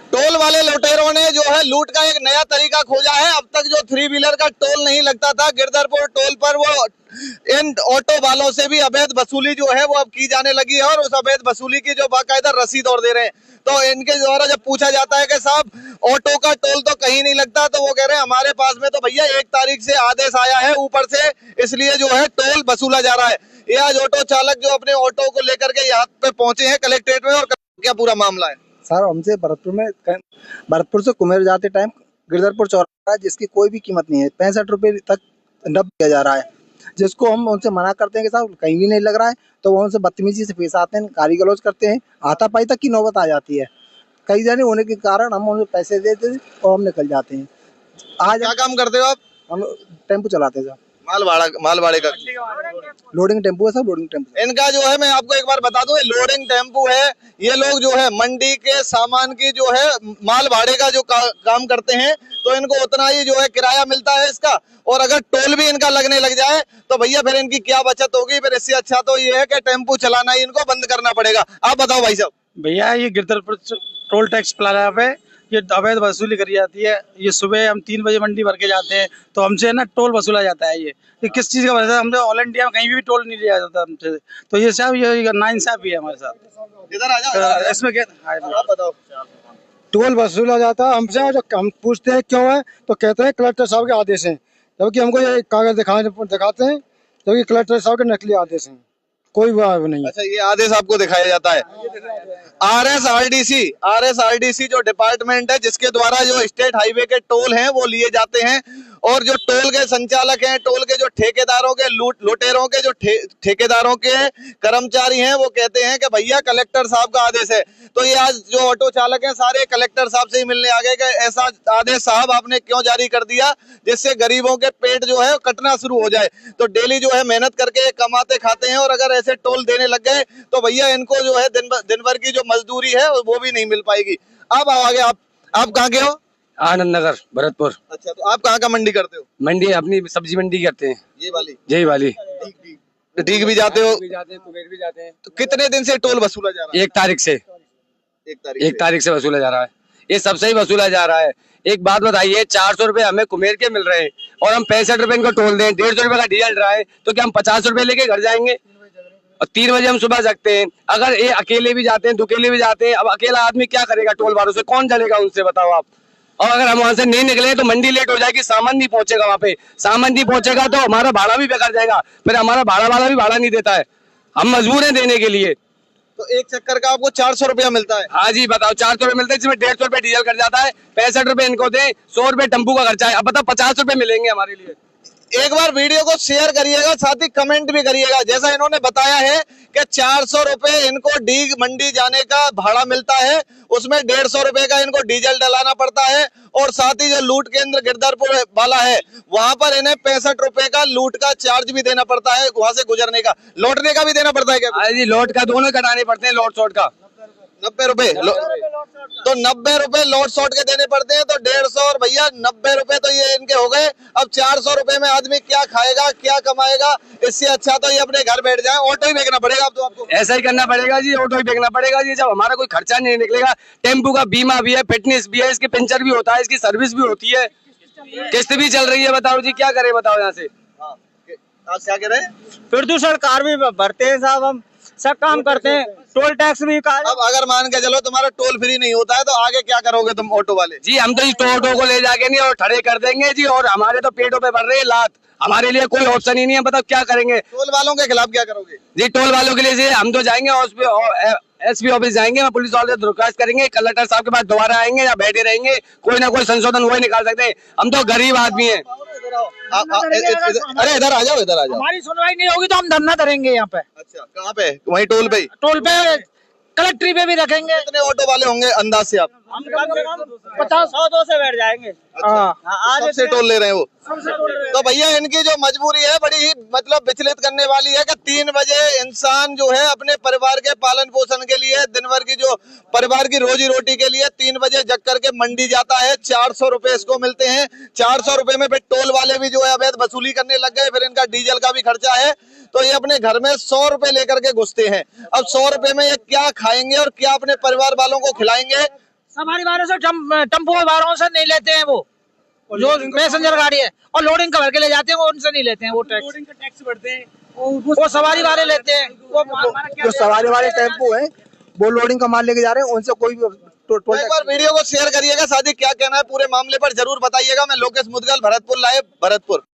Toll वाले लुटेरों ने जो है लूट का एक नया तरीका खोजा है। अब तक जो 3 व्हीलर का टोल नहीं लगता था गिरधरपुर टोल पर, वो इन ऑटो वालों से भी अवैध वसूली जो है वो अब की जाने लगी है और उस अवैध वसूली की जो बाकायदा रसीद और दे रहे हैं। तो इनके द्वारा जब पूछा जाता है कि साहब ऑटो का टोल तो कहीं नहीं लगता, तो वो कह रहे हैं हमारे पास में तो भैया 1 तारीख से आदेश आया है ऊपर से, इसलिए जो है टोल वसूला जा रहा है। ये आज ऑटो चालक जो अपने ऑटो को लेकर के यहाँ पे पहुंचे हैं कलेक्ट्रेट में, और क्या पूरा मामला है? सर हमसे भरतपुर से कुमेर जाते टाइम गिरधरपुर चौराहा है, जिसकी कोई भी कीमत नहीं है, 65 रुपए तक नब दिया जा रहा है, जिसको हम उनसे मना करते हैं कि साहब कहीं भी नहीं लग रहा है, तो वो उनसे बदतमीजी से पेश आते हैं, गाली गलौज करते हैं, हाथापाई तक की नौबत आ जाती है। कई जने होने के कारण हम उन्हें पैसे देते हैं और हम निकल जाते हैं। आज क्या काम करते हो आप? हम टेम्पो चलाते हैं सर, माल भाड़े का लोडिंग टेम्पो है सर, लोडिंग टेम्पो। इनका जो है, मैं आपको एक बार बता दूं, लोडिंग टेम्पो है। ये लोग जो है मंडी के सामान की जो है माल भाड़े का जो काम करते हैं, तो इनको उतना ही जो है किराया मिलता है इसका, और अगर टोल भी इनका लगने लग जाए तो भैया फिर इनकी क्या बचत होगी? फिर इससे अच्छा तो ये है कि टेम्पो चलाना ही इनको बंद करना पड़ेगा। आप बताओ भाई साहब। भैया ये गिरधरपुर टोल टैक्स प्लाजा पे ये अवैध वसूली करी जाती है। ये सुबह हम 3 बजे मंडी भर के जाते हैं तो हमसे ना टोल वसूला जाता है। ये किस चीज का वजह है? हमसे ऑल इंडिया में कहीं भी टोल नहीं लिया जाता हमसे, तो ये साहब ये नाइंसाफी है हमारे साथ। इधर आ जाओ, इसमें क्या आप बताओ। टोल वसूला जाता है हमसे, जो हम पूछते हैं क्यों है तो कहते हैं कलेक्टर साहब के आदेश हैं, जबकि हमको ये कागज दिखाते हैं जबकि कलेक्टर साहब के नकली आदेश हैं, कोई वो नहीं। अच्छा, ये आदेश आपको दिखाया जाता है? आरएसआरडीसी जो डिपार्टमेंट है जिसके द्वारा जो स्टेट हाईवे के टोल हैं वो लिए जाते हैं, और जो टोल के संचालक हैं, टोल के जो ठेकेदारों के लुटेरों के जो ठेकेदारों के कर्मचारी हैं, वो कहते हैं कि भैया कलेक्टर साहब का आदेश है। तो ये आज जो ऑटो चालक हैं सारे कलेक्टर साहब से ही मिलने आ गए कि ऐसा आदेश साहब आपने क्यों जारी कर दिया जिससे गरीबों के पेट जो है कटना शुरू हो जाए। तो डेली जो है मेहनत करके कमाते खाते हैं, और अगर ऐसे टोल देने लग गए तो भैया इनको जो है दिन भर की जो मजदूरी है वो भी नहीं मिल पाएगी। अब आगे आप कहाँ के हो? आनंद नगर भरतपुर। अच्छा, तो आप कहाँ का मंडी करते हो? मंडी अपनी सब्जी मंडी करते हैं, ये वाली? यही वाली। ठीक भी जाते हो? भी जाते हैं, कुबेर भी जाते हैं। तो कितने दिन से टोल वसूला जा रहा है? 1 तारीख से 1 तारीख से वसूला जा रहा है। ये सबसे ही वसूला जा रहा है। एक बात बताइए, 400 रुपए हमें कुमेर के मिल रहे हैं और हम 65 रुपए इनको टोल दें, 150 रुपए का डीजल रहा है, तो क्या हम 50 रुपए लेके घर जाएंगे? और 3 बजे हम सुबह जगते हैं। अगर ये अकेले भी जाते हैं, दुकेले भी जाते हैं, अब अकेला आदमी क्या करेगा? टोल वालों से कौन चलेगा? उनसे बताओ आप। और अगर हम वहां से नहीं निकले तो मंडी लेट हो जाएगी, सामान नहीं पहुंचेगा वहां पे, सामान नहीं पहुंचेगा तो हमारा भाड़ा भी बेकार जाएगा, फिर हमारा भाड़ा वाला भी भाड़ा नहीं देता है, हम मजबूर हैं देने के लिए। तो एक चक्कर का आपको 400 रुपया मिलता है? हाँ जी, बताओ, 400 रुपए मिलते हैं, जिसमें 150 रुपए डीजल कर जाता है, 65 रुपए इनको दे, 100 रुपए टेम्पू का खर्चा है। अब बताओ 50 रुपए मिलेंगे हमारे लिए। एक बार वीडियो को शेयर करिएगा, साथ ही कमेंट भी करिएगा। जैसा इन्होंने बताया है कि 400 रुपए इनको डीग मंडी जाने का भाड़ा मिलता है, उसमें 150 रुपए का इनको डीजल डलाना पड़ता है, और साथ ही जो लूट केंद्र गिरधरपुर वाला है वहां पर इन्हें 65 रुपए का लूट का चार्ज भी देना पड़ता है, वहां से गुजरने का, लौटने का भी देना पड़ता है क्या? हाँ जी, लोट का दोनों कटाने पड़ते हैं, लोट शॉट का 90 रुपए। तो 90 रुपए लौट शॉट के देने पड़ते हैं, तो 150 और भैया 90 रुपए तो ये इनके हो गए। अब 400 रुपए में आदमी क्या खाएगा, क्या कमाएगा? इससे अच्छा तो ये अपने घर बैठ जाए, ऑटो ही बेचना पड़ेगा अब तो आपको। ऐसा ही करना पड़ेगा जी, ऑटो ही बेचना पड़ेगा जी, जब हमारा कोई खर्चा नहीं निकलेगा। टेम्पू का बीमा भी है, फिटनेस भी है, इसकी पंचर भी होता है, इसकी सर्विस भी होती है, किस्त भी चल रही है। बताओ जी, क्या करें? बताओ यहाँ से आप क्या कह रहे हैं? प्रदूषण कार भी भरते हैं साहब, हम सब काम करते हैं, टोल टैक्स भी। अब अगर मान के चलो तुम्हारा टोल फ्री नहीं होता है तो आगे क्या करोगे तुम ऑटो वाले? जी, हम तो इस ऑटो को ले जाके नहीं और खड़े कर देंगे जी, और हमारे तो पेटों पे बढ़ रही है लात, हमारे लिए कोई ऑप्शन ही नहीं है। बताओ क्या करेंगे? टोल वालों के खिलाफ क्या करोगे? जी, टोल वालों के लिए हम तो जाएंगे एसपी ऑफिस जाएंगे, पुलिस वालों से दरख्वास्त करेंगे, कलेक्टर साहब के पास दोबारा आएंगे या बैठे रहेंगे, कोई ना कोई संशोधन वही निकाल सकते हैं। हम तो गरीब आदमी हैं। अरे इधर आ जाओ, इधर आ जाओ। हमारी सुनवाई नहीं होगी तो हम धरना करेंगे यहाँ पे। अच्छा, कहाँ पे? वहीं टोल पे? टोल पे, कलेक्ट्री पे भी रखेंगे। कितने ऑटो वाले होंगे अंदाज से आप? हम 50-100 से बैठ जाएंगे। आज सबसे टोल ले रहे हैं वो? तो भैया इनकी जो मजबूरी है बड़ी ही मतलब विचलित करने वाली है कि 3 बजे इंसान जो है अपने परिवार के पालन पोषण के लिए, दिन भर की जो परिवार की रोजी रोटी के लिए 3 बजे जग करके मंडी जाता है, 400 रुपए इसको मिलते हैं। 400 रुपए में फिर टोल वाले भी जो है अवैध वसूली करने लग गए, फिर इनका डीजल का भी खर्चा है, तो ये अपने घर में 100 रुपए लेकर के घुसते हैं। अब 100 रुपए में ये क्या खाएंगे और क्या अपने परिवार वालों को खिलाएंगे? सवारी वालों से टेम्पो वालों से नहीं लेते हैं वो, जो पैसेंजर गाड़ी है, और लोडिंग का भर के ले जाते हैं वो उनसे नहीं लेते हैं वो टैक्स। लोडिंग का टैक्स बढ़ते हैं वो सवारी वाले लेते हैं। वो जो सवारी वाले टेम्पो हैं वो लोडिंग का माल लेके जा रहे हैं, उनसे कोई भी तो एक बार वीडियो को शेयर करिएगा, सादिक क्या कहना है पूरे मामले पर जरूर बताइएगा। मैं लोकेश मुदगल, भरतपुर लाइव, भरतपुर।